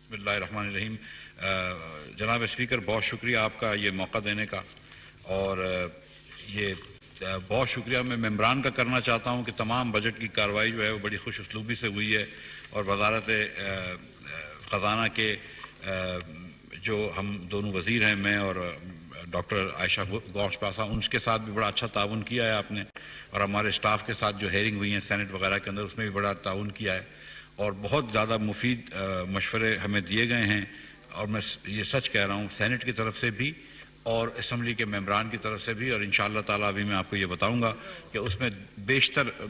بسم اللہ الرحمن الرحیم. جناب اسپیکر، بہت شکریہ آپ کا یہ موقع دینے کا، اور یہ بہت شکریہ میں ممبران کا کرنا چاہتا ہوں کہ تمام بجٹ کی کارروائی جو ہے وہ بڑی خوش اسلوبی سے ہوئی ہے، اور وزارت خزانہ کے جو ہم دونوں وزیر ہیں، میں اور ڈاکٹر عائشہ غوث پاسا، ان کے ساتھ بھی بڑا اچھا تعاون کیا ہے آپ نے، اور ہمارے اسٹاف کے ساتھ جو ہیئرنگ ہوئی ہیں سینٹ وغیرہ کے اندر، اس میں بھی بڑا تعاون کیا ہے، اور بہت زیادہ مفید مشورے ہمیں دیے گئے ہیں. اور میں یہ سچ کہہ رہا ہوں، سینٹ کی طرف سے بھی اور اسمبلی کے ممبران کی طرف سے بھی، اور انشاءاللہ تعالیٰ ابھی میں آپ کو یہ بتاؤں گا کہ اس میں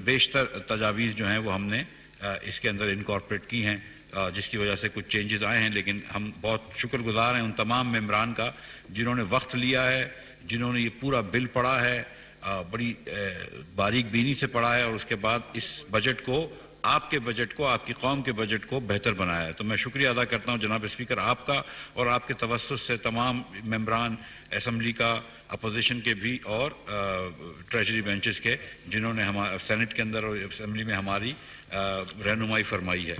بیشتر تجاویز جو ہیں وہ ہم نے اس کے اندر انکارپوریٹ کی ہیں، جس کی وجہ سے کچھ چینجز آئے ہیں. لیکن ہم بہت شکر گزار ہیں ان تمام ممبران کا جنہوں نے وقت لیا ہے، جنہوں نے یہ پورا بل پڑھا ہے، بڑی باریک بینی سے پڑھا ہے، اور اس کے بعد اس بجٹ کو، آپ کے بجٹ کو، آپ کی قوم کے بجٹ کو بہتر بنایا ہے. تو میں شکریہ ادا کرتا ہوں جناب اسپیکر آپ کا، اور آپ کے توسط سے تمام ممبران اسمبلی کا، اپوزیشن کے بھی، اور ٹریجری بینچز کے، جنہوں نے سینٹ کے اندر اور اسمبلی میں ہماری رہنمائی فرمائی ہے.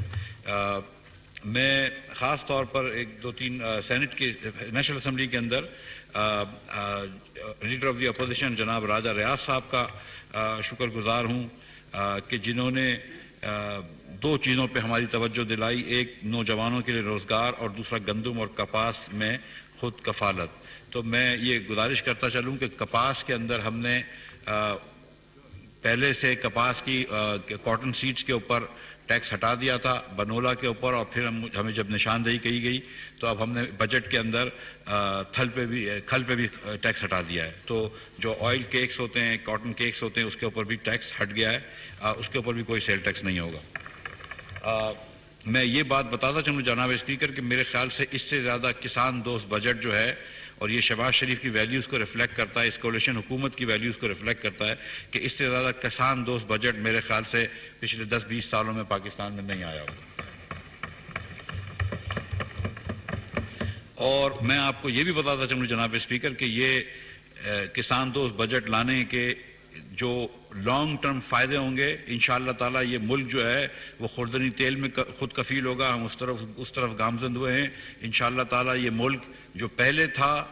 میں خاص طور پر ایک دو تین سینٹ کے نیشنل اسمبلی کے اندر لیڈر آف دی اپوزیشن جناب راجہ ریاض صاحب کا شکر گزار ہوں کہ جنہوں نے دو چیزوں پہ ہماری توجہ دلائی. ایک نوجوانوں کے لیے روزگار، اور دوسرا گندم اور کپاس میں خود کفالت. تو میں یہ گزارش کرتا چلوں کہ کپاس کے اندر ہم نے پہلے سے کپاس کی کاٹن سیڈز کے اوپر ٹیکس ہٹا دیا تھا، بنولا کے اوپر، اور پھر ہمیں جب نشاندہی کی گئی تو اب ہم نے بجٹ کے اندر کھل پہ بھی ٹیکس ہٹا دیا ہے. تو جو آئل کیکس ہوتے ہیں، کاٹن کیکس ہوتے ہیں، اس کے اوپر بھی ٹیکس ہٹ گیا ہے، اس کے اوپر بھی کوئی سیل ٹیکس نہیں ہوگا. میں یہ بات بتاتا چلوں جناب اسپیکر کہ میرے خیال سے اس سے زیادہ کسان دوست بجٹ جو ہے، اور یہ شہباز شریف کی ویلیوز کو ریفلیکٹ کرتا ہے، اس کولیشن حکومت کی ویلیوز کو ریفلیکٹ کرتا ہے، کہ اس سے زیادہ کسان دوست بجٹ میرے خیال سے پچھلے 10-20 سالوں میں پاکستان میں نہیں آیا ہوگا. اور میں آپ کو یہ بھی بتاتا چلوں جناب اسپیکر کہ یہ کسان دوست بجٹ لانے کے جو لانگ ٹرم فائدے ہوں گے، انشاءاللہ تعالیٰ یہ ملک جو ہے وہ خوردنی تیل میں خود کفیل ہوگا. ہم اس طرف گامزن ہوئے ہیں. انشاءاللہ تعالیٰ یہ ملک جو پہلے تھا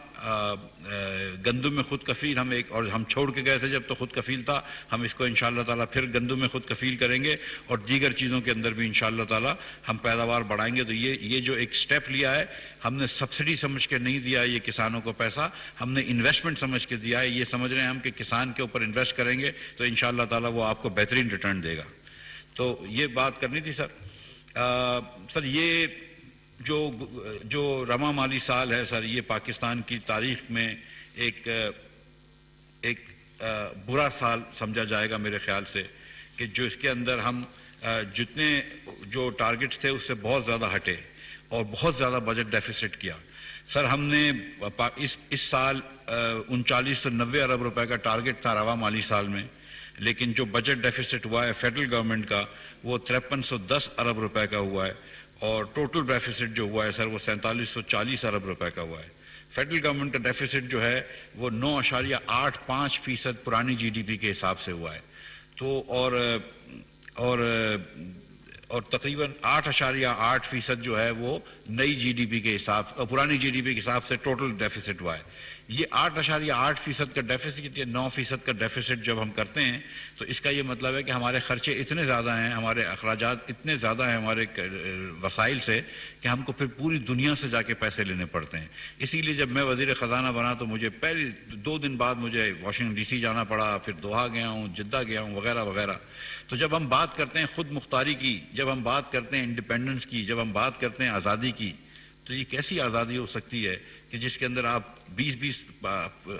گندم میں خود کفیل، اور ہم چھوڑ کے گئے تھے جب تو خود کفیل تھا، ہم اس کو انشاءاللہ تعالیٰ پھر گندم میں خود کفیل کریں گے، اور دیگر چیزوں کے اندر بھی انشاءاللہ تعالیٰ ہم پیداوار بڑھائیں گے. تو یہ جو ایک سٹیپ لیا ہے، ہم نے سبسڈی سمجھ کے نہیں دیا یہ کسانوں کو پیسہ، ہم نے انویسٹمنٹ سمجھ کے دیا ہے. یہ سمجھ رہے ہیں ہم کہ کسان کے اوپر انویسٹ کریں گے تو انشاءاللہ تعالیٰ وہ آپ کو بہترین ریٹرن دے گا. تو یہ بات کرنی تھی سر. سر یہ جو رواں مالی سال ہے سر، یہ پاکستان کی تاریخ میں ایک برا سال سمجھا جائے گا میرے خیال سے، کہ جو اس کے اندر ہم جتنے جو ٹارگٹس تھے اس سے بہت زیادہ ہٹے، اور بہت زیادہ بجٹ ڈیفیسٹ کیا. سر ہم نے اس سال 3990 ارب روپے کا ٹارگٹ تھا رواں مالی سال میں، لیکن جو بجٹ ڈیفیسٹ ہوا ہے فیڈرل گورنمنٹ کا وہ 5310 ارب روپے کا ہوا ہے، اور ٹوٹل ڈیفیسٹ جو ہوا ہے سر وہ 4740 ارب روپے کا ہوا ہے. فیڈرل گورنمنٹ کا ڈیفیسٹ جو ہے وہ 9.85% پرانی جی ڈی پی کے حساب سے ہوا ہے. تو اور تقریباً 8.8% جو ہے وہ نئی جی ڈی پی کے حساب، پرانی جی ڈی پی کے حساب سے ٹوٹل ڈیفیسٹ ہوا ہے. یہ 8.8% کا ڈیفیسٹ یا 9% کا ڈیفیسٹ جب ہم کرتے ہیں تو اس کا یہ مطلب ہے کہ ہمارے خرچے اتنے زیادہ ہیں، ہمارے اخراجات اتنے زیادہ ہیں ہمارے وسائل سے، کہ ہم کو پھر پوری دنیا سے جا کے پیسے لینے پڑتے ہیں. اسی لیے جب میں وزیر خزانہ بنا تو مجھے پہلے 2 دن بعد مجھے واشنگٹن ڈی سی جانا پڑا، پھر دوحہ گیا ہوں، جدہ گیا ہوں، وغیرہ وغیرہ. تو جب ہم بات کرتے ہیں خود مختاری کی، جب ہم بات کرتے ہیں انڈیپینڈنس کی، جب ہم بات کرتے ہیں آزادی کی، تو یہ کیسی آزادی ہو سکتی ہے کہ جس کے اندر آپ 20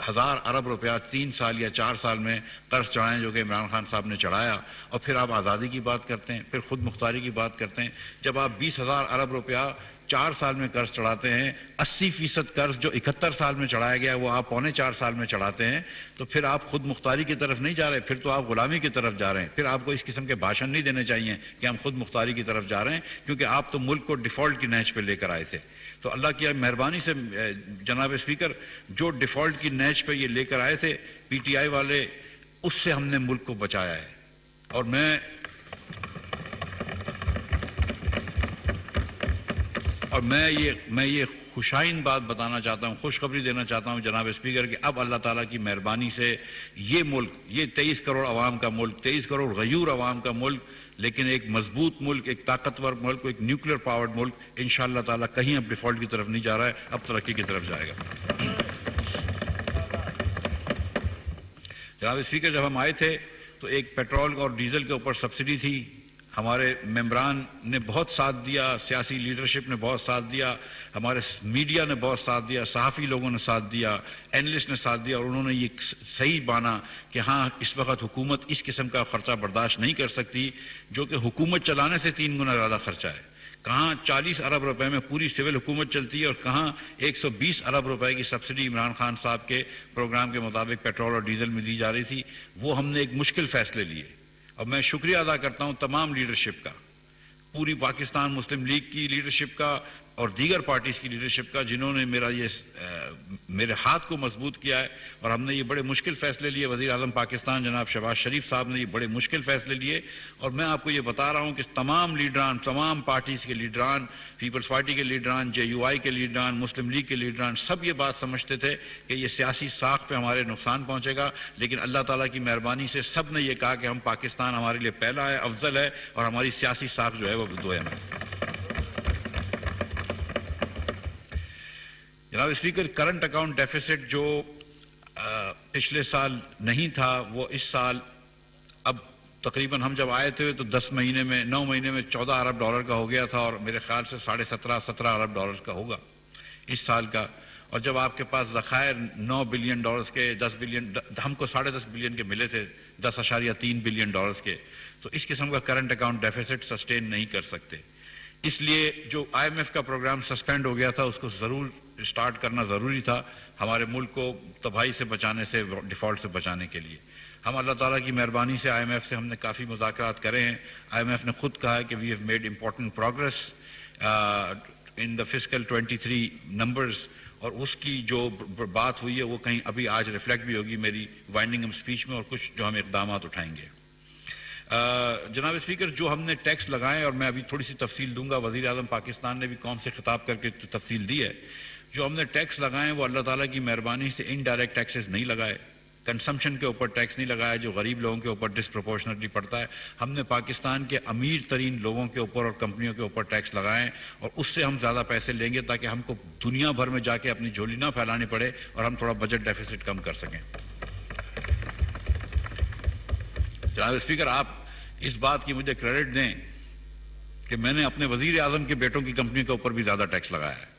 ہزار ارب روپیہ 3 سال یا 4 سال میں قرض چڑھائیں، جو کہ عمران خان صاحب نے چڑھایا، اور پھر آپ آزادی کی بات کرتے ہیں، پھر خود مختاری کی بات کرتے ہیں. جب آپ 20,000 ارب روپیہ 4 سال میں قرض چڑھاتے ہیں، 80% قرض جو 71 سال میں چڑھایا گیا وہ آپ 4.25 سال میں چڑھاتے ہیں، تو پھر آپ خود مختاری کی طرف نہیں جا رہے، پھر تو آپ غلامی کی طرف جا رہے ہیں. پھر آپ کو اس قسم کے بھاشن نہیں دینے چاہیے کہ ہم خود مختاری کی طرف جا رہے ہیں، کیونکہ آپ تو ملک کو ڈیفالٹ کی نیچ پہ لے کر آئے تھے. تو اللہ کی مہربانی سے جناب اسپیکر، جو ڈیفالٹ کی نیچ پہ یہ لے کر آئے تھے پی ٹی آئی والے، اس سے ہم نے ملک کو بچایا ہے. اور میں اور میں یہ خوشائن بات بتانا چاہتا ہوں، خوشخبری دینا چاہتا ہوں جناب اسپیکر کہ اب اللہ تعالیٰ کی مہربانی سے یہ ملک، یہ 23 کروڑ عوام کا ملک، 23 کروڑ غیور عوام کا ملک، لیکن ایک مضبوط ملک، ایک طاقتور ملک، ایک نیوکلیر پاورڈ ملک انشاءاللہ تعالیٰ کہیں اب ڈیفالٹ کی طرف نہیں جا رہا ہے، اب ترقی کی طرف جائے گا۔ جناب اسپیکر، جب ہم آئے تھے تو ایک پیٹرول اور ڈیزل کے اوپر سبسڈی تھی، ہمارے ممبران نے بہت ساتھ دیا، سیاسی لیڈرشپ نے بہت ساتھ دیا، ہمارے میڈیا نے بہت ساتھ دیا، صحافی لوگوں نے ساتھ دیا، اینالسٹ نے ساتھ دیا، اور انہوں نے یہ صحیح مانا کہ ہاں اس وقت حکومت اس قسم کا خرچہ برداشت نہیں کر سکتی جو کہ حکومت چلانے سے 3 گنا زیادہ خرچہ ہے۔ کہاں 40 ارب روپے میں پوری سول حکومت چلتی ہے اور کہاں 120 ارب روپے کی سبسڈی عمران خان صاحب کے پروگرام کے مطابق پیٹرول اور ڈیزل میں دی جا رہی تھی۔ وہ ہم نے ایک مشکل فیصلے لیے، اور میں شکریہ ادا کرتا ہوں تمام لیڈرشپ کا، پوری پاکستان مسلم لیگ کی لیڈرشپ کا اور دیگر پارٹیز کی لیڈرشپ کا، جنہوں نے میرے ہاتھ کو مضبوط کیا ہے، اور ہم نے یہ بڑے مشکل فیصلے لیے۔ وزیر اعظم پاکستان جناب شہباز شریف صاحب نے یہ بڑے مشکل فیصلے لیے، اور میں آپ کو یہ بتا رہا ہوں کہ تمام لیڈران، تمام پارٹیز کے لیڈران، پیپلز پارٹی کے لیڈران، JUI کے لیڈران، مسلم لیگ کے لیڈران، سب یہ بات سمجھتے تھے کہ یہ سیاسی ساکھ پہ ہمارے نقصان پہنچے گا، لیکن اللہ تعالیٰ کی مہربانی سے سب نے یہ کہا کہ ہم پاکستان ہمارے لیے پہلا ہے، افضل ہے، اور ہماری سیاسی ساکھ جو ہے وہ دوئم ہے۔ جناب اسپیکر، کرنٹ اکاؤنٹ ڈیفیسٹ جو پچھلے سال نہیں تھا وہ اس سال اب تقریباً ہم جب آئے تھے تو 9 مہینے میں 14 ارب ڈالر کا ہو گیا تھا، اور میرے خیال سے 17.5 ارب ڈالر کا ہوگا اس سال کا۔ اور جب آپ کے پاس ذخائر 9 بلین ڈالرز کے، 10 بلین، ہم کو 10.5 بلین کے ملے تھے، 10.3 بلین ڈالرز کے، تو اس قسم کا کرنٹ اکاؤنٹ ڈیفیسٹ سسٹین نہیں کر سکتے۔ اس لیے جو IMF کا پروگرام سسپینڈ ہو گیا تھا اس کو ضرور سٹارٹ کرنا ضروری تھا، ہمارے ملک کو تباہی سے بچانے سے، ڈیفالٹ سے بچانے کے لیے۔ ہم اللہ تعالیٰ کی مہربانی سے IMF سے ہم نے کافی مذاکرات کرے ہیں۔ IMF نے خود کہا ہے کہ we have made important progress in the fiscal 23 numbers, اور اس کی جو بات ہوئی ہے وہ کہیں ابھی آج ریفلیکٹ بھی ہوگی میری وائنڈنگ اپ اسپیچ میں، اور کچھ جو ہم اقدامات اٹھائیں گے۔ جناب اسپیکر، جو ہم نے ٹیکس لگائے، اور میں ابھی تھوڑی سی تفصیل دوں گا، وزیر اعظم پاکستان نے بھی قوم سے خطاب کر کے تفصیل دی ہے، جو ہم نے ٹیکس لگائے وہ اللہ تعالیٰ کی مہربانی سے انڈائریکٹ ٹیکسز نہیں لگائے، کنسمپشن کے اوپر ٹیکس نہیں لگایا جو غریب لوگوں کے اوپر ڈسپروپورشنٹلی پڑتا ہے۔ ہم نے پاکستان کے امیر ترین لوگوں کے اوپر اور کمپنیوں کے اوپر ٹیکس لگائے، اور اس سے ہم زیادہ پیسے لیں گے تاکہ ہم کو دنیا بھر میں جا کے اپنی جھولی نہ پھیلانی پڑے، اور ہم تھوڑا بجٹ ڈیفیسٹ کم کر سکیں۔ جناب اسپیکر، آپ اس بات کی مجھے کریڈٹ دیں کہ میں نے اپنے وزیر اعظم کے بیٹوں کی کمپنی کے اوپر بھی زیادہ ٹیکس لگایا ہے،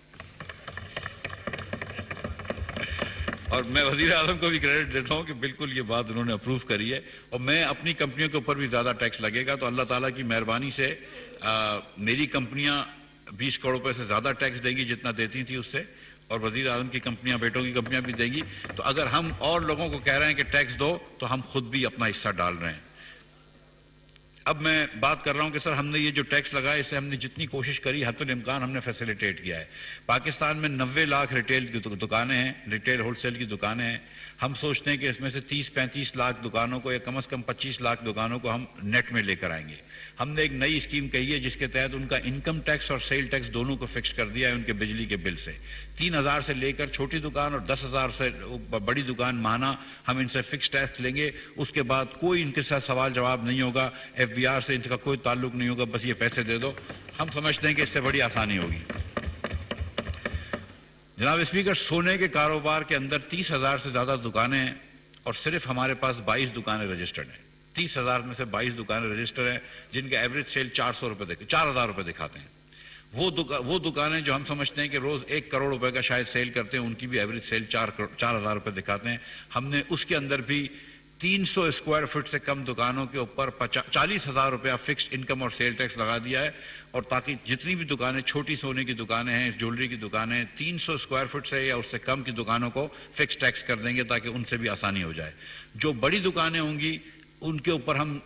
اور میں وزیر اعظم کو بھی کریڈٹ دیتا ہوں کہ بالکل یہ بات انہوں نے اپروو کری ہے، اور میں اپنی کمپنیوں کے اوپر بھی زیادہ ٹیکس لگے گا، تو اللہ تعالیٰ کی مہربانی سے میری کمپنیاں 20 کروڑ روپے سے زیادہ ٹیکس دیں گی جتنا دیتی تھی اس سے، اور وزیر اعظم کی کمپنیاں، بیٹوں کی کمپنیاں بھی دیں گی۔ تو اگر ہم اور لوگوں کو کہہ رہے ہیں کہ ٹیکس دو، تو ہم خود بھی اپنا حصہ ڈال رہے ہیں۔ اب میں بات کر رہا ہوں کہ سر ہم نے یہ جو ٹیکس لگایا اس سے ہم نے جتنی کوشش کری حتی الامکان ہم نے فیسیلیٹیٹ کیا ہے۔ پاکستان میں 90 لاکھ ریٹیل کی دکانیں ہیں، ریٹیل ہول سیل کی دکانیں ہیں۔ ہم سوچتے ہیں کہ اس میں سے 30-35 لاکھ دکانوں کو، یا کم از کم 25 لاکھ دکانوں کو ہم نیٹ میں لے کر آئیں گے۔ ہم نے ایک نئی اسکیم کہی ہے جس کے تحت ان کا انکم ٹیکس اور سیل ٹیکس دونوں کو فکس کر دیا ہے ان کے بجلی کے بل سے۔ 3,000 سے لے کر چھوٹی دکان اور 10,000 سے بڑی دکان ماہانہ ہم ان سے فکس ٹیکس لیں گے۔ اس کے بعد کوئی ان کے ساتھ سوال جواب نہیں ہوگا، FBR سے ان کا کوئی تعلق نہیں ہوگا، بس یہ پیسے دے دو۔ ہم سمجھتے ہیں کہ اس سے بڑی آسانی ہوگی۔ جناب اسپیکر، سونے کے کاروبار کے اندر 30,000 سے زیادہ دکانیں ہیں، اور صرف ہمارے پاس 22 دکانیں رجسٹرڈ ہیں۔ 30,000 میں سے 22 دکانیں رجسٹر ہیں جن کے ایوریج سیل 4,000 روپے دکھاتے ہیں۔ وہ دکانیں جو ہم سمجھتے ہیں کہ روز 1 کروڑ روپے کا شاید سیل کرتے ہیں، ان کی بھی ایوریج سیل 4,000 روپے دکھاتے ہیں۔ ہم نے اس کے اندر بھی 300 اسکوائر فٹ سے کم دکانوں کے اوپر 40,000 روپیہ فکسڈ انکم اور سیل ٹیکس لگا دیا ہے، اور تاکہ جتنی بھی دکانیں، چھوٹی سونے کی دکانیں ہیں، جیولری کی دکانیں، 300 اسکوائر فٹ سے یا اس سے کم کی دکانوں کو فکس ٹیکس کر دیں گے تاکہ ان سے بھی آسانی ہو جائے۔ جو بڑی دکانیں ہوں گی ان کے اوپر ہم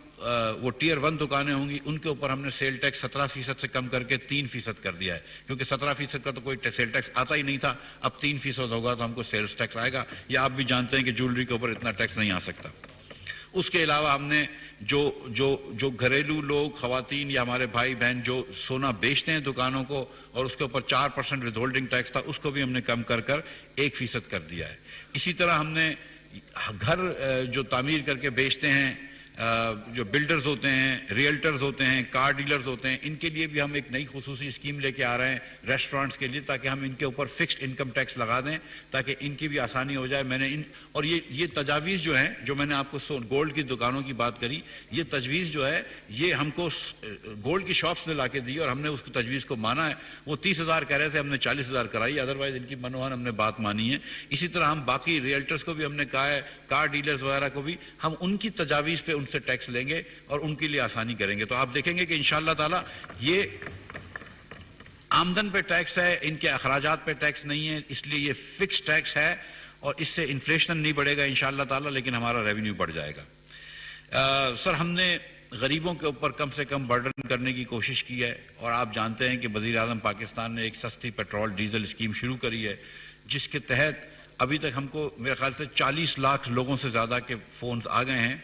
وہ ٹیئر 1 دکانیں ہوں گی، ان کے اوپر ہم نے سیل ٹیکس 17% سے کم کر کے 3% کر دیا ہے، کیونکہ 17% کا تو کوئی سیل ٹیکس آتا ہی نہیں تھا۔ اب 3% ہوگا تو ہم کو سیلز ٹیکس آئے گا، یا آپ بھی جانتے ہیں کہ جیولری کے اوپر اتنا ٹیکس نہیں آ سکتا۔ اس کے علاوہ ہم نے جو گھریلو لوگ، خواتین یا ہمارے بھائی بہن جو سونا بیچتے ہیں دکانوں کو، اور اس کے اوپر 4% ود ہولڈنگ ٹیکس تھا، اس کو بھی ہم نے کم کر 1% کر دیا ہے۔ اسی طرح ہم نے گھر جو تعمیر کر کے بیچتے ہیں، جو بلڈرز ہوتے ہیں، ریئلٹرز ہوتے ہیں، کار ڈیلرز ہوتے ہیں، ان کے لیے بھی ہم ایک نئی خصوصی اسکیم لے کے آ رہے ہیں ریسٹورانٹس کے لیے، تاکہ ہم ان کے اوپر فکسڈ انکم ٹیکس لگا دیں تاکہ ان کی بھی آسانی ہو جائے۔ میں نے اور یہ تجاویز جو ہیں، جو میں نے آپ کو گولڈ کی دکانوں کی بات کری، یہ تجویز جو ہے یہ ہم کو گولڈ کی شاپس نے لا کے دی اور ہم نے اس تجویز کو مانا ہے۔ وہ 30,000 کہہ رہے تھے، ہم نے 40,000 کرائی، ادروائز ان کی منوہن ہم نے بات مانی ہے۔ اسی طرح ہم باقی ریئلٹرز کو بھی ہم نے کہا ہے، کار ڈیلرز وغیرہ کو بھی ہم ان کی تجاویز پہ ان سے ٹیکس لیں گے اور ان کے لیے آسانی کریں گے۔ تو آپ دیکھیں گے کہ انشاءاللہ تعالی یہ آمدن پہ ٹیکس ہے، ان کے اخراجات پہ ٹیکس نہیں ہے، اس لیے یہ فکس ٹیکس ہے اور اس سے انفلیشن نہیں بڑھے گا انشاءاللہ تعالی، لیکن ہمارا ریونیو بڑھ جائے گا۔ سر، ہم نے غریبوں کے اوپر کم سے کم برڈن کرنے کی کوشش کی ہے، اور آپ جانتے ہیں کہ وزیر اعظم پاکستان نے ایک سستی پیٹرول ڈیزل اسکیم شروع کری ہے، جس کے تحت ابھی تک ہم کو میرے خیال سے 40 لاکھ لوگوں سے زیادہ کے فونز آ گئے ہیں۔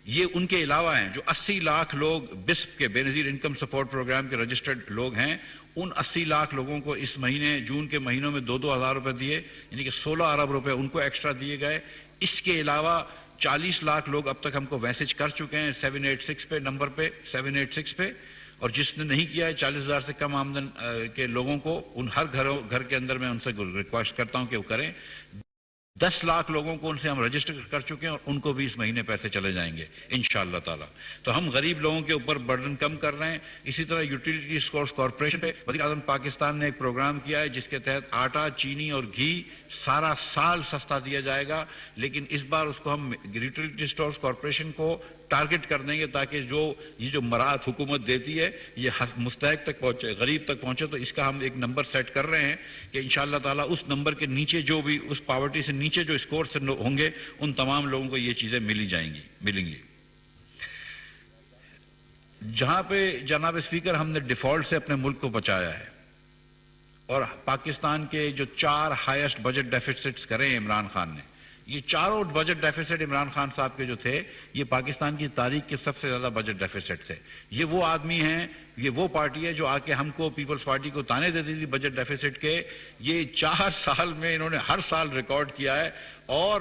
یہ ان کے علاوہ ہیں جو 80 لاکھ لوگ بسپ کے، بے نظیر انکم سپورٹ پروگرام کے رجسٹرڈ لوگ ہیں، ان 80 لاکھ لوگوں کو اس مہینے جون کے مہینوں میں 2-2 ہزار روپے دیے، یعنی کہ 16 ارب روپے ان کو ایکسٹرا دیے گئے۔ اس کے علاوہ 40 لاکھ لوگ اب تک ہم کو میسج کر چکے ہیں 786 پہ، نمبر پہ 786 پہ، اور جس نے نہیں کیا ہے 40,000 سے کم آمدن کے لوگوں کو، ان ہر گھر کے اندر میں ان سے ریکویسٹ کرتا ہوں کہ وہ کریں۔ 10 لاکھ لوگوں کو ان سے ہم رجسٹر کر چکے ہیں اور ان کو بھی اس مہینے پیسے چلے جائیں گے انشاءاللہ تعالی۔ تو ہم غریب لوگوں کے اوپر برڈن کم کر رہے ہیں۔ اسی طرح یوٹیلیٹی اسٹورز کارپوریشن پہ وزیر اعظم پاکستان نے ایک پروگرام کیا ہے جس کے تحت آٹا، چینی اور گھی سارا سال سستا دیا جائے گا، لیکن اس بار اس کو ہم یوٹیلیٹی اسٹورز کارپوریشن کو ٹارگٹ کر دیں گے تاکہ یہ جو مراد حکومت دیتی ہے یہ مستحق تک پہنچے، غریب تک پہنچے۔ تو اس کا ہم ایک نمبر سیٹ کر رہے ہیں کہ انشاءاللہ تعالیٰ اس نمبر کے نیچے جو بھی اس پاورٹی سے نیچے جو اسکور سے ہوں گے ان تمام لوگوں کو یہ چیزیں ملیں گی۔ جہاں پہ جناب اسپیکر ہم نے ڈیفالٹ سے اپنے ملک کو بچایا ہے اور پاکستان کے جو 4 ہائیسٹ بجٹ ڈیفیسٹس کرے ہیں عمران خان نے، یہ چاروں بجٹ ڈیفیسٹ عمران خان صاحب کے جو تھے یہ پاکستان کی تاریخ کے سب سے زیادہ بجٹ ڈیفیسٹ تھے۔ یہ وہ آدمی ہیں، یہ وہ پارٹی ہے جو آ کے ہم کو پیپلز پارٹی کو تانے دیتی تھی بجٹ ڈیفیسٹ کے۔ یہ 4 سال میں انہوں نے ہر سال ریکارڈ کیا ہے۔ اور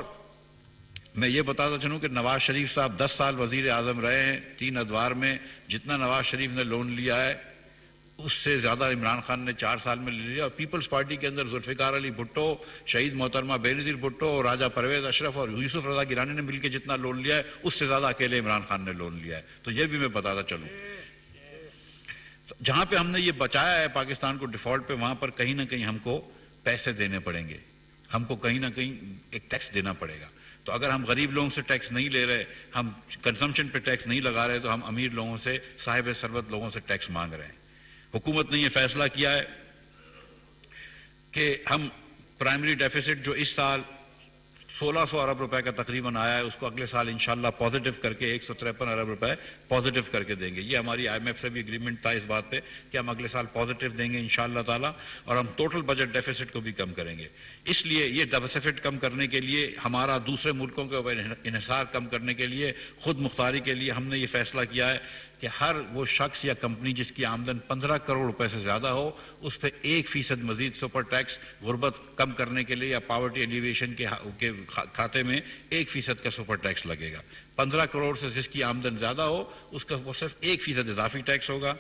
میں یہ بتاتا چلوں کہ نواز شریف صاحب 10 سال وزیر اعظم رہے ہیں 3 ادوار میں، جتنا نواز شریف نے لون لیا ہے اس سے زیادہ عمران خان نے 4 سال میں لے لیا۔ اور پیپلز پارٹی کے اندر ذوالفقار علی بھٹو، شہید محترمہ بے نظیر بھٹو اور راجہ پرویز اشرف اور یوسف رضا گیلانی نے مل کے جتنا لون لیا ہے اس سے زیادہ اکیلے عمران خان نے لون لیا ہے۔ تو یہ بھی میں بتاتا چلوں، جہاں پہ ہم نے یہ بچایا ہے پاکستان کو ڈیفالٹ پہ، وہاں پر کہیں نہ کہیں ہم کو پیسے دینے پڑیں گے، ہم کو کہیں نہ کہیں ایک ٹیکس دینا پڑے گا۔ تو اگر ہم غریب لوگوں سے ٹیکس نہیں لے رہے، ہم کنزمپشن پہ ٹیکس نہیں لگا رہے، تو ہم امیر لوگوں سے، صاحب ثروت لوگوں سے ٹیکس مانگ رہے ہیں۔ حکومت نے یہ فیصلہ کیا ہے کہ ہم پرائمری ڈیفیسٹ جو اس سال 1600 ارب روپے کا تقریباً آیا ہے اس کو اگلے سال انشاءاللہ پازیٹیو کر کے 153 ارب روپے پازیٹیو کر کے دیں گے۔ یہ ہماری آئی ایم ایف سے بھی اگریمنٹ تھا اس بات پہ کہ ہم اگلے سال پازیٹیو دیں گے انشاءاللہ تعالی، اور ہم ٹوٹل بجٹ ڈیفیسٹ کو بھی کم کریں گے۔ اس لیے یہ ڈیفیسٹ کم کرنے کے لیے، ہمارا دوسرے ملکوں کے اوپر انحصار کم کرنے کے لیے، خود مختاری کے لیے ہم نے یہ فیصلہ کیا ہے کہ ہر وہ شخص یا کمپنی جس کی آمدن 15 کروڑ روپے سے زیادہ ہو اس پہ 1% مزید سپر ٹیکس غربت کم کرنے کے لیے یا پاورٹی ایلیویشن کے کھاتے میں 1% کا سپر ٹیکس لگے گا۔ 15 کروڑ سے جس کی آمدن زیادہ ہو اس کا صرف 1% اضافی ٹیکس ہوگا۔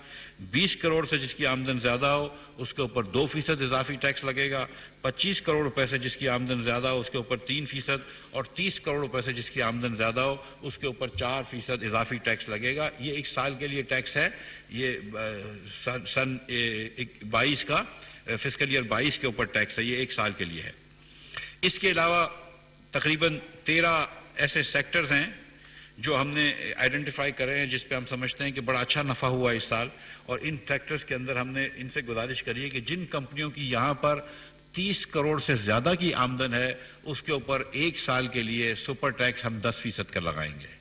20 کروڑ سے جس کی آمدن زیادہ ہو اس کے اوپر 2% اضافی ٹیکس لگے گا۔ 25 کروڑ روپے سے جس کی آمدن زیادہ ہو اس کے اوپر 3%، اور 30 کروڑ روپے سے جس کی آمدن زیادہ ہو اس کے اوپر 4% اضافی ٹیکس لگے گا۔ یہ 1 سال کے لیے ٹیکس ہے، یہ سن 22 کا فسکل ایئر 22 کے اوپر ٹیکس ہے، یہ 1 سال کے لیے ہے۔ اس کے علاوہ تقریباً 13 ایسے سیکٹرز ہیں جو ہم نے آئیڈینٹیفائی کرے ہیں جس پہ ہم سمجھتے ہیں کہ بڑا اچھا نفع ہوا اس سال، اور ان سیکٹرز کے اندر ہم نے ان سے گزارش کری ہے کہ جن کمپنیوں کی یہاں پر 30 کروڑ سے زیادہ کی آمدن ہے اس کے اوپر 1 سال کے لیے سپر ٹیکس ہم 10% کا لگائیں گے۔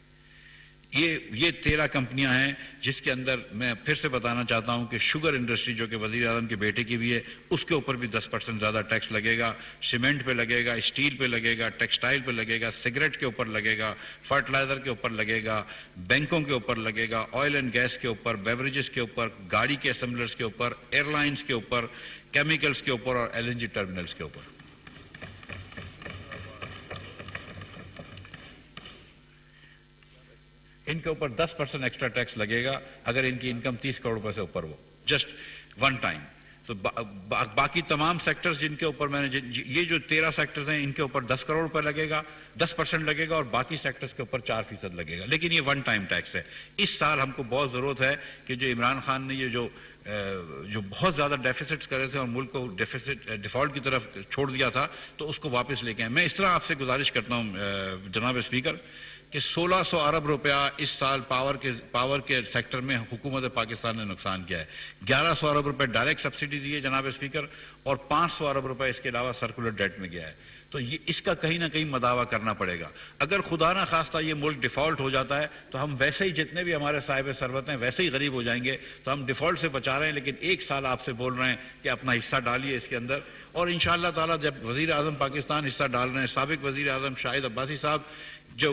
یہ 13 کمپنیاں ہیں جس کے اندر میں پھر سے بتانا چاہتا ہوں کہ شوگر انڈسٹری جو کہ وزیر اعظم کے بیٹے کی بھی ہے، اس کے اوپر بھی 10% زیادہ ٹیکس لگے گا، سیمنٹ پہ لگے گا، اسٹیل پہ لگے گا، ٹیکسٹائل پہ لگے گا، سگریٹ کے اوپر لگے گا، فرٹیلائزر کے اوپر لگے گا، بینکوں کے اوپر لگے گا، آئل اینڈ گیس کے اوپر، بیوریجز کے اوپر، گاڑی کے اسمبلرز کے اوپر، ایئر لائنز کے اوپر، کیمیکلز کے اوپر اور LNG ٹرمینلز کے اوپر۔ ان کے اوپر 10% ایکسٹرا ٹیکس لگے گا اگر ان کی انکم 30 کروڑ روپے سے اوپر ہو، جسٹ ون ٹائم۔ تو باقی تمام سیکٹرز جن کے اوپر میں نے یہ جو 13 سیکٹرز ہیں ان کے اوپر 10 کروڑ روپے لگے گا، 10% لگے گا، اور باقی سیکٹرز کے اوپر 4% لگے گا، لیکن یہ ون ٹائم ٹیکس ہے۔ اس سال ہم کو بہت ضرورت ہے کہ جو عمران خان نے یہ جو بہت زیادہ ڈیفیسٹس کرے تھے اور ملک کو ڈیفالٹ کی طرف چھوڑ دیا تھا، تو اس کو واپس لے کے آئیں۔ میں اس طرح آپ سے گزارش کرتا ہوں جناب اسپیکر کہ 1600 ارب روپیہ اس سال پاور کے سیکٹر میں حکومت پاکستان نے نقصان کیا ہے۔ 1100 ارب روپے ڈائریکٹ سبسڈی دی ہے جناب اسپیکر، اور 500 ارب روپے اس کے علاوہ سرکولر ڈیٹ میں گیا ہے۔ تو اس کا کہیں نہ کہیں مداوع کرنا پڑے گا۔ اگر خدا نہ خواستہ یہ ملک ڈیفالٹ ہو جاتا ہے تو ہم ویسے ہی جتنے بھی ہمارے صاحب ثروت ہیں ویسے ہی غریب ہو جائیں گے۔ تو ہم ڈیفالٹ سے بچا رہے ہیں، لیکن ایک سال آپ سے بول رہے ہیں کہ اپنا حصہ ڈالیے اس کے اندر، اور انشاءاللہ تعالیٰ جب وزیر اعظم پاکستان حصہ ڈال رہے ہیں، سابق وزیر اعظم شاہد عباسی صاحب جو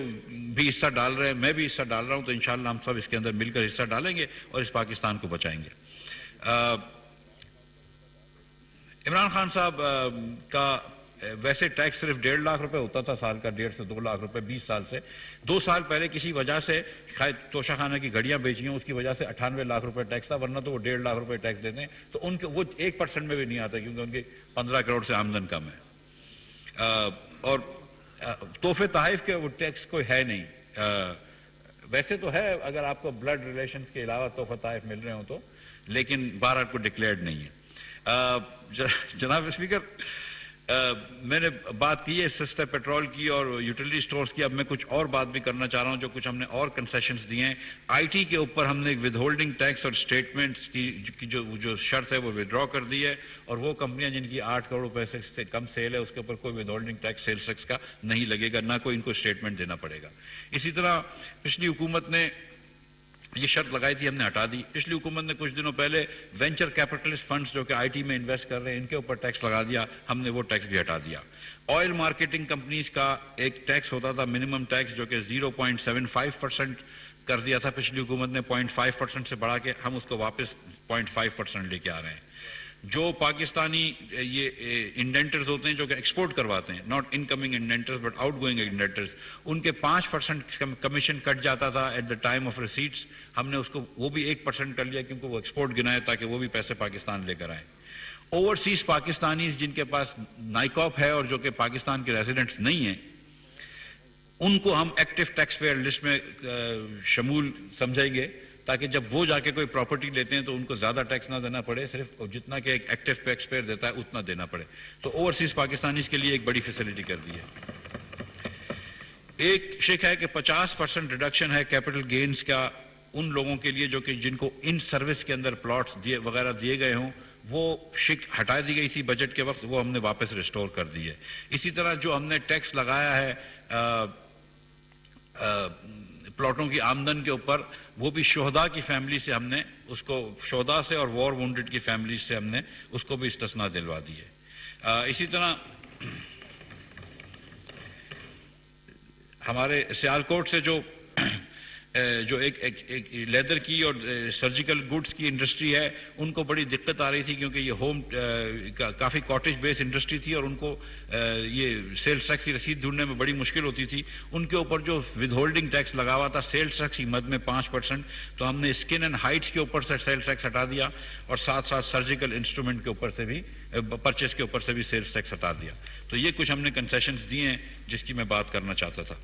بھی حصہ ڈال رہے ہیں، میں بھی حصہ ڈال رہا ہوں، تو انشاءاللہ ہم سب اس کے اندر مل کر حصہ ڈالیں گے اور اس پاکستان کو بچائیں گے۔ عمران خان صاحب کا ویسے ٹیکس صرف 1.5 لاکھ روپے ہوتا تھا سال کا، 1.5 سے 2 لاکھ روپے 20 سال سے۔ 2 سال پہلے کسی وجہ سے شاید توشہ خانہ کی گھڑیاں بیچی ہوں، اس کی وجہ سے 98 لاکھ روپے ٹیکس تھا، ورنہ تو وہ 1.5 لاکھ روپے ٹیکس دیتے ہیں، تو ان کے وہ 1% میں بھی نہیں آتا کیونکہ ان کی 15 کروڑ سے آمدن کم ہے۔ اور تحفے تحائف کے وہ ٹیکس کوئی ہے نہیں، ویسے تو ہے اگر آپ کو بلڈ ریلیشنز کے علاوہ تحفہ تحائف مل رہے ہوں تو، لیکن بہرحال کو ڈکلیئرڈ نہیں ہے۔ جناب اسپیکر، میں نے بات کی ہے سستے پیٹرول کی اور یوٹیلیٹی سٹورز کی، اب میں کچھ اور بات بھی کرنا چاہ رہا ہوں جو کچھ ہم نے اور کنسیشنز دیے ہیں۔ IT کے اوپر ہم نے ایک ود ہولڈنگ ٹیکس اور اسٹیٹمنٹس کی جو شرط ہے وہ ودرا کر دی ہے، اور وہ کمپنیاں جن کی 8 کروڑ روپے سے کم سیل ہے اس کے اوپر کوئی withholding tax sales tax کا نہیں لگے گا، نہ کوئی ان کو اسٹیٹمنٹ دینا پڑے گا۔ اسی طرح پچھلی حکومت نے یہ شرط لگائی تھی، ہم نے ہٹا دی۔ پچھلی حکومت نے کچھ دنوں پہلے وینچر کیپٹلسٹ فنڈز جو کہ IT میں انویسٹ کر رہے ہیں ان کے اوپر ٹیکس لگا دیا، ہم نے وہ ٹیکس بھی ہٹا دیا۔ آئل مارکیٹنگ کمپنیز کا ایک ٹیکس ہوتا تھا منیمم ٹیکس جو کہ 0.75% کر دیا تھا پچھلی حکومت نے، 0.5% سے بڑھا کے ہم اس کو واپس 0.5% لے کے آ رہے ہیں۔ جو پاکستانی یہ انڈینٹرز ہوتے ہیں جو کہ ایکسپورٹ کرواتے ہیں، not incoming indenters but outgoing indenters, ان کے 5% کمیشن کٹ جاتا تھا at the time of receipts, ہم نے اس کو وہ بھی 1% کر لیا کیونکہ وہ ایکسپورٹ گنائے تاکہ وہ بھی پیسے پاکستان لے کر آئیں۔ اوورسیز پاکستانیز جن کے پاس نائکاپ ہے اور جو کہ پاکستان کے ریزیڈنٹس نہیں ہیں، ان کو ہم ایکٹیو ٹیکس پیئر لسٹ میں شمول سمجھیں گے تاکہ جب وہ جا کے کوئی پراپرٹی لیتے ہیں تو ان کو زیادہ ٹیکس نہ دینا پڑے، صرف جتنا کہ ایک ایکٹیو ٹیکس پیئر دیتا ہے اتنا دینا پڑے۔ تو اوورسیز پاکستانیز کے لیے ایک بڑی فیسلٹی کر دی ہے۔ ایک شک ہے کہ 50% ریڈکشن ہے کیپٹل گینز کا ان لوگوں کے لیے جو کہ جن کو ان سروس کے اندر پلاٹس وغیرہ دیے گئے ہوں، وہ شک ہٹا دی گئی تھی بجٹ کے وقت، وہ ہم نے واپس ریسٹور کر دی ہے۔ اسی طرح جو ہم نے ٹیکس لگایا ہے پلاٹوں کی آمدن کے اوپر، وہ بھی شہداء کی فیملی سے ہم نے اس کو، شہداء سے اور وار وونڈڈ کی فیملی سے ہم نے اس کو بھی استثناء دلوا دی ہے۔ اسی طرح ہمارے سیالکوٹ سے جو ایک لیدر کی اور سرجیکل گڈس کی انڈسٹری ہے، ان کو بڑی دقت آ رہی تھی کیونکہ یہ ہوم کافی کاٹیج بیس انڈسٹری تھی اور ان کو یہ سیلز ٹیکس کی رسید ڈھونڈنے میں بڑی مشکل ہوتی تھی۔ ان کے اوپر جو ود ہولڈنگ ٹیکس لگا ہوا تھا سیلز ٹیکس کی مد میں 5%، تو ہم نے اسکن اینڈ ہائٹس کے اوپر سے سیلز ٹیکس ہٹا دیا اور ساتھ ساتھ سرجیکل انسٹرومنٹ کے اوپر سے بھی پرچیز کے اوپر سے بھی سیلز ٹیکس ہٹا دیا۔ تو یہ کچھ ہم نے کنسیشنز دیے ہیں جس کی میں بات کرنا چاہتا تھا۔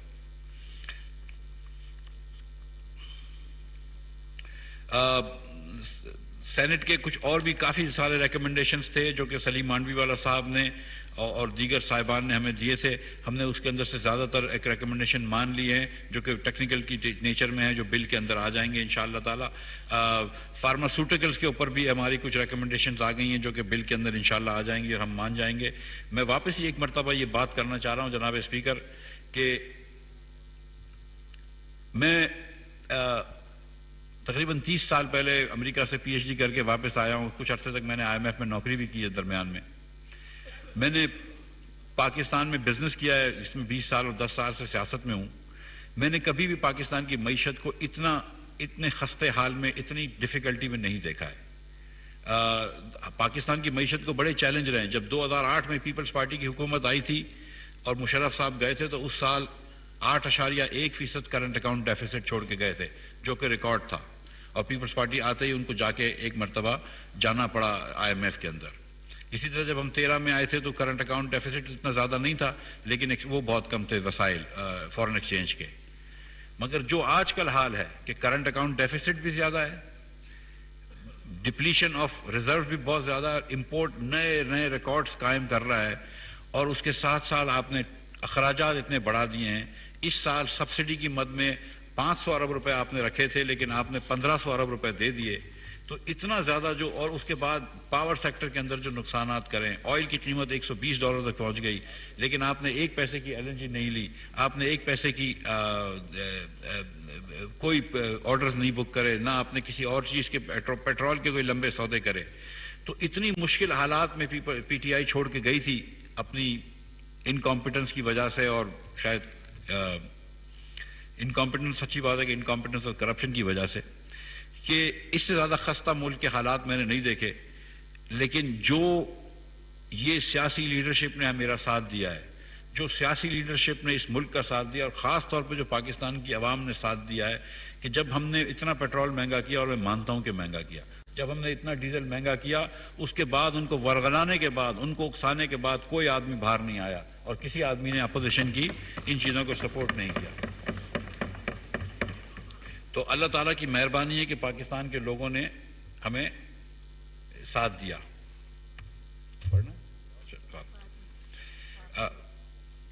سینٹ کے کچھ اور بھی کافی سارے ریکمنڈیشنز تھے جو کہ سلیم مانڈوی والا صاحب نے اور دیگر صاحبان نے ہمیں دیے تھے، ہم نے اس کے اندر سے زیادہ تر ایک ریکمنڈیشن مان لی ہیں جو کہ ٹیکنیکل کی نیچر میں ہے، جو بل کے اندر آ جائیں گے انشاءاللہ تعالی۔ فارماسیوٹیکلز کے اوپر بھی ہماری کچھ ریکمنڈیشنز آ گئی ہیں جو کہ بل کے اندر انشاءاللہ آ جائیں گی اور ہم مان جائیں گے۔ میں واپس ایک مرتبہ یہ بات کرنا چاہ رہا ہوں جناب اسپیکر کہ میں تقریباً 30 سال پہلے امریکہ سے پی ایچ ڈی کر کے واپس آیا ہوں. کچھ عرصے تک میں نے آئی ایم ایف میں نوکری بھی کی ہے درمیان میں. میں نے پاکستان میں بزنس کیا ہے, اس میں 20 سال اور 10 سال سے سیاست میں ہوں. میں نے کبھی بھی پاکستان کی معیشت کو اتنے خستے حال میں, اتنی ڈیفیکلٹی میں نہیں دیکھا ہے. پاکستان کی معیشت کو بڑے چیلنج رہے ہیں. جب 2008 میں پیپلز پارٹی کی حکومت آئی تھی اور مشرف صاحب گئے تھے تو اس سال 8.1% کرنٹ اکاؤنٹ ڈیفیسٹ چھوڑ کے گئے تھے, جو کہ ریکارڈ تھا. اور پیپلز پارٹی آتے ہی ان کو جا کے ایک مرتبہ جانا پڑا آئی ایم ایف کے اندر. اسی طرح جب ہم 13 میں آئے تھے تو کرنٹ اکاؤنٹ ڈیفیسٹ اتنا زیادہ نہیں تھا, لیکن وہ بہت کم تھے وسائل فارن ایکسچینج کے. مگر جو آج کل حال ہے کہ کرنٹ اکاؤنٹ ڈیفیسٹ بھی زیادہ ہے, ڈپلیشن آف ریزرو بھی بہت زیادہ ہے, امپورٹ نئے ریکارڈز قائم کر رہا ہے, اور اس کے ساتھ ساتھ آپ نے اخراجات اتنے بڑھا دیے ہیں. اس سال سبسڈی کی مد میں 500 ارب روپے آپ نے رکھے تھے, لیکن آپ نے 1500 ارب روپے دے دیے. تو اتنا زیادہ جو, اور اس کے بعد پاور سیکٹر کے اندر جو نقصانات کریں, آئل کی قیمت $120 تک پہنچ گئی, لیکن آپ نے 1 پیسے کی ایل این جی نہیں لی, آپ نے 1 پیسے کی کوئی آرڈرز نہیں بک کرے, نہ آپ نے کسی اور چیز کے پیٹرول کے کوئی لمبے سودے کرے. تو اتنی مشکل حالات میں پی ٹی آئی چھوڑ کے گئی تھی اپنی انکمپیٹنس کی وجہ سے, اور شاید انکمپیٹنس, سچی بات ہے کہ انکمپیٹنس اور کرپشن کی وجہ سے, کہ اس سے زیادہ خستہ ملک کے حالات میں نے نہیں دیکھے. لیکن جو یہ سیاسی لیڈرشپ نے میرا ساتھ دیا ہے, جو سیاسی لیڈرشپ نے اس ملک کا ساتھ دیا, اور خاص طور پہ جو پاکستان کی عوام نے ساتھ دیا ہے, کہ جب ہم نے اتنا پیٹرول مہنگا کیا, اور میں مانتا ہوں کہ مہنگا کیا, جب ہم نے اتنا ڈیزل مہنگا کیا, اس کے بعد ان کو ورغلانے کے بعد, ان کو اکسانے کے بعد کوئی آدمی باہر نہیں آیا, اور کسی آدمی نے اپوزیشن کی ان چیزوں کو سپورٹ نہیں کیا. تو اللہ تعالیٰ کی مہربانی ہے کہ پاکستان کے لوگوں نے ہمیں ساتھ دیا.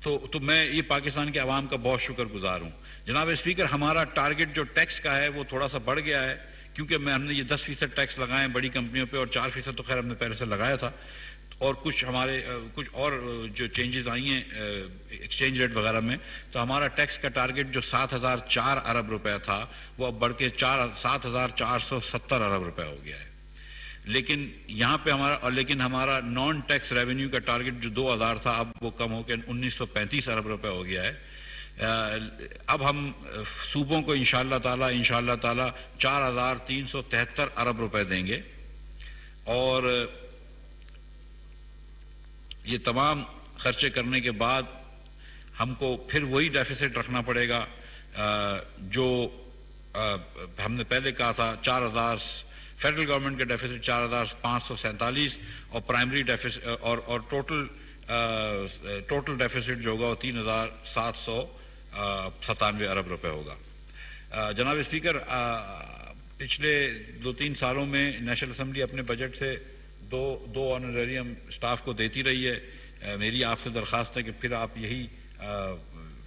تو میں یہ پاکستان کے عوام کا بہت شکر گزار ہوں. جناب اسپیکر, ہمارا ٹارگٹ جو ٹیکس کا ہے وہ تھوڑا سا بڑھ گیا ہے, کیونکہ ہم نے یہ 10% ٹیکس لگائے ہیں بڑی کمپنیوں پہ, اور 4% تو خیر ہم نے پہلے سے لگایا تھا, اور کچھ اور جو چینجز آئی ہیں ایکسچینج ریٹ وغیرہ میں, تو ہمارا ٹیکس کا ٹارگٹ جو 7,004 ارب روپے تھا وہ اب بڑھ کے 7,470 ارب روپے ہو گیا ہے. لیکن یہاں پہ ہمارا نان ٹیکس ریونیو کا ٹارگٹ جو 2,000 تھا, اب وہ کم ہو کے 1,935 ارب روپے ہو گیا ہے. اب ہم صوبوں کو انشاءاللہ تعالی 4,373 ارب روپے دیں گے, اور یہ تمام خرچے کرنے کے بعد ہم کو پھر وہی ڈیفیسٹ رکھنا پڑے گا جو ہم نے پہلے کہا تھا. 4,000 فیڈرل گورنمنٹ کا ڈیفیسٹ 4,547, اور پرائمری ڈیفیسٹ اور ٹوٹل ڈیفیسٹ جو ہوگا وہ 3,797 ارب روپے ہوگا. جناب اسپیکر, پچھلے 2-3 سالوں میں نیشنل اسمبلی اپنے بجٹ سے دو آنریریم اسٹاف کو دیتی رہی ہے. میری آپ سے درخواست ہے کہ پھر آپ یہی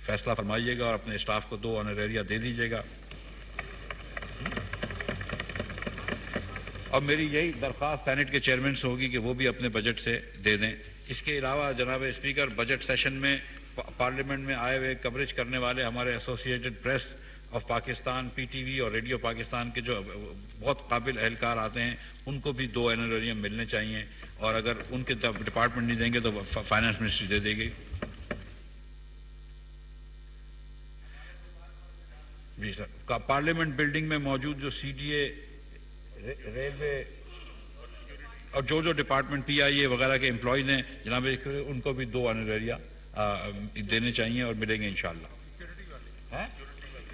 فیصلہ فرمائیے گا اور اپنے اسٹاف کو 2 آنریریا دے دیجیے گا. اور میری یہی درخواست سینٹ کے چیئرمین سے ہوگی کہ وہ بھی اپنے بجٹ سے دے دیں. اس کے علاوہ جناب اسپیکر, بجٹ سیشن میں پارلیمنٹ میں آئے ہوئے کوریج کرنے والے ہمارے associated press of Pakistan, P T V اور ریڈیو پاکستان کے جو بہت قابل اہلکار آتے ہیں, ان کو بھی 2 آنریریم ملنے چاہیے, اور اگر ان کے ڈپارٹمنٹ نہیں دیں گے تو فائنانس منسٹری دے دے گی. جی سر, پارلیمنٹ بلڈنگ میں موجود جو سی ڈی اے, ریلوے اور جو ڈپارٹمنٹ پی آئی اے وغیرہ کے امپلائیز ہیں جناب, ان کو بھی 2 آنریریا دینے چاہیے اور ملیں گے انشاءاللہ.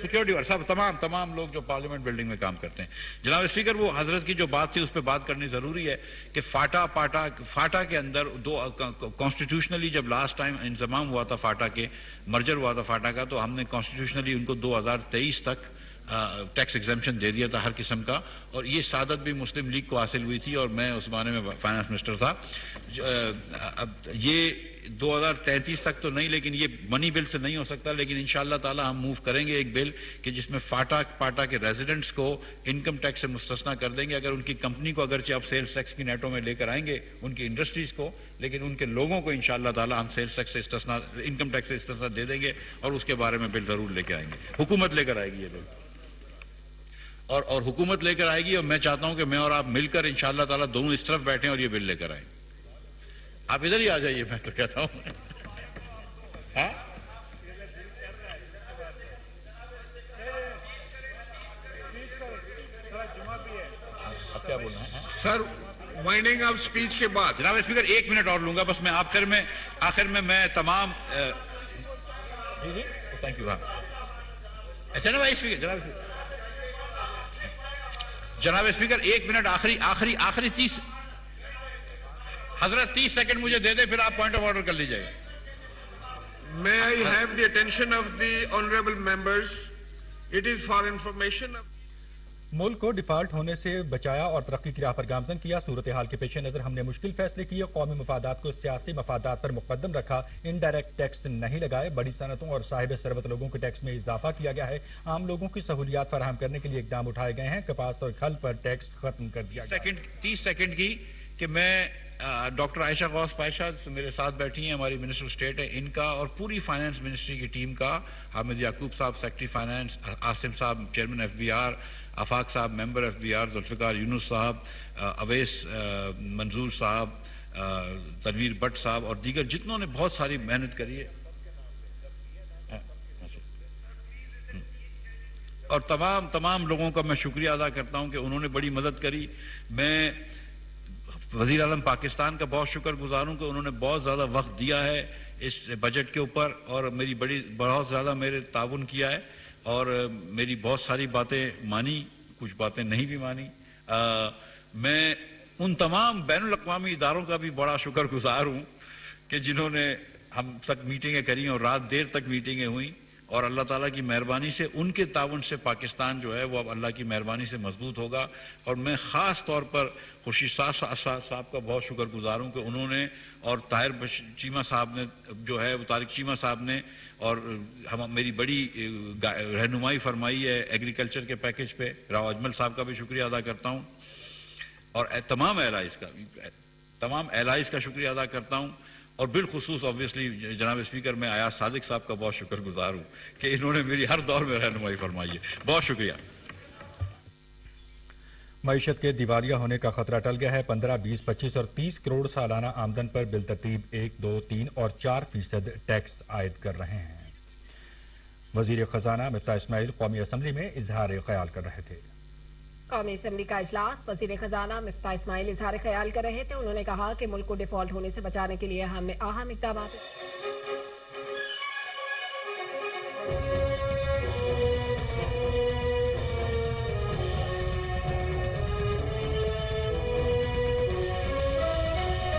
سیکیورٹی والے سب تمام لوگ جو پارلیمنٹ بلڈنگ میں کام کرتے ہیں. جناب اسپیکر, وہ حضرت کی جو بات تھی اس پہ بات کرنی ضروری ہے کہ فاٹا کے اندر کانسٹیٹیوشنلی جب لاسٹ ٹائم انضمام ہوا تھا, فاٹا کے مرجر ہوا تھا فاٹا کا, تو ہم نے کانسٹیٹیوشنلی ان کو 2023 تک ٹیکس ایگزمپشن دے دیا تھا ہر قسم کا, اور یہ سعادت بھی مسلم لیگ کو حاصل ہوئی تھی, اور میں اس زمانے میں فائنانس منسٹر تھا. یہ 2033 تک تو نہیں, لیکن یہ منی بل سے نہیں ہو سکتا, لیکن انشاءاللہ تعالی ہم موو کریں گے ایک بل کہ جس میں پاٹا کے ریزیڈنٹس کو انکم ٹیکس سے مستثنا کر دیں گے. اگر ان کی کمپنی کو اگرچہ آپ سیلز ٹیکس کی نیٹوں میں لے کر آئیں گے, ان کی انڈسٹریز کو, لیکن ان کے لوگوں کو انشاءاللہ تعالی ہم سیلز ٹیکس سے انکم ٹیکس سے استثنا دے دیں گے, اور اس کے بارے میں بل ضرور لے کے آئیں گے. حکومت لے کر آئے گی یہ بل. اور حکومت لے کر آئے گی، اور میں چاہتا ہوں کہ میں اور آپ مل کر انشاءاللہ تعالیٰ دونوں اس طرف بیٹھیں اور یہ بل لے کر آئیں. آپ ادھر ہی آ جائیے، میں تو کہتا ہوں. ہاں اب کیا بولنا ہے سر؟ وائنڈنگ اپ اسپیچ کے بعد جناب اسپیکر 1 منٹ اور لوں گا بس. میں آخر میں تمام جی تھینک یو. ایسا نا بھائی اسپیکر، جناب اسپیکر 1 منٹ آخری 30 حضرت 30 سیکنڈ مجھے دے دے، پھر آپ پوائنٹ آف آرڈر کر لیجئے. may I have the attention of the honorable members? It is for information. ملک کو ڈیفالٹ ہونے سے بچایا اور ترقی کی راہ پر گامزن کیا. صورتحال کے پیش نظر ہم نے مشکل فیصلے کیے، قومی مفادات کو سیاسی مفادات پر مقدم رکھا، انڈائریکٹ ٹیکس نہیں لگائے، بڑی صنعتوں اور صاحب ثروت لوگوں کے ٹیکس میں اضافہ کیا گیا ہے، عام لوگوں کی سہولیات فراہم کرنے کے لیے اقدام اٹھائے گئے ہیں، کپاس اور کھل پر ٹیکس ختم کر دیا گیا. 30 سیکنڈ کی کہ میں ڈاکٹر عائشہ غوث پائشہ میرے ساتھ بیٹھی ہیں، ہماری منسٹر اسٹیٹ ہے، ان کا اور پوری فائنانس منسٹری کی ٹیم کا، حامد یعقوب صاحب سیکرٹری فائنانس، عاصم صاحب چیئرمین ایف بی آر، آفاق صاحب ممبر ایف بی آر، ذوالفقار یونس صاحب، اویس منظور صاحب، تنویر بٹ صاحب اور دیگر جتنوں نے بہت ساری محنت کری ہے، اور تمام لوگوں کا میں شکریہ ادا کرتا ہوں کہ انہوں نے بڑی مدد کری. میں وزیر اعظم پاکستان کا بہت شکر گزار ہوں کہ انہوں نے بہت زیادہ وقت دیا ہے اس بجٹ کے اوپر، اور میری بہت زیادہ میرے تعاون کیا ہے، اور میری بہت ساری باتیں مانی، کچھ باتیں نہیں بھی مانی. میں ان تمام بین الاقوامی اداروں کا بھی بڑا شکر گزار ہوں کہ جنہوں نے ہم تک میٹنگیں کریں اور رات دیر تک میٹنگیں ہوئیں، اور اللہ تعالیٰ کی مہربانی سے ان کے تعاون سے پاکستان جو ہے وہ اب اللہ کی مہربانی سے مضبوط ہوگا. اور میں خاص طور پر خورشید صاحب کا بہت شکر گزار ہوں کہ انہوں نے، اور طاہر چیمہ صاحب نے جو ہے وہ طارق چیمہ صاحب نے، اور میری بڑی رہنمائی فرمائی ہے ایگریکلچر کے پیکج پہ. راؤ اجمل صاحب کا بھی شکریہ ادا کرتا ہوں، اور تمام ایلائز کا شکریہ ادا کرتا ہوں، اور بالخصوص آبویسلی جناب اسپیکر میں ایاز صادق صاحب کا بہت شکر گزار ہوں کہ انہوں نے میری ہر دور میں رہنمائی فرمائی ہے. بہت شکریہ. معیشت کے دیوالیہ ہونے کا خطرہ ٹل گیا ہے. 15, 20, 25 اور 30 کروڑ سالانہ آمدن پر بالترتیب 1, 2, 3 اور 4% ٹیکس عائد کر رہے ہیں. وزیر خزانہ مفتاح اسماعیل قومی اسمبلی میں اظہار خیال کر رہے تھے. قومی اسمبلی کا اجلاس، وزیر خزانہ مفتاح اسماعیل اظہار خیال کر رہے تھے. انہوں نے کہا کہ ملک کو ڈیفالٹ ہونے سے بچانے کے لیے اہم اقدامات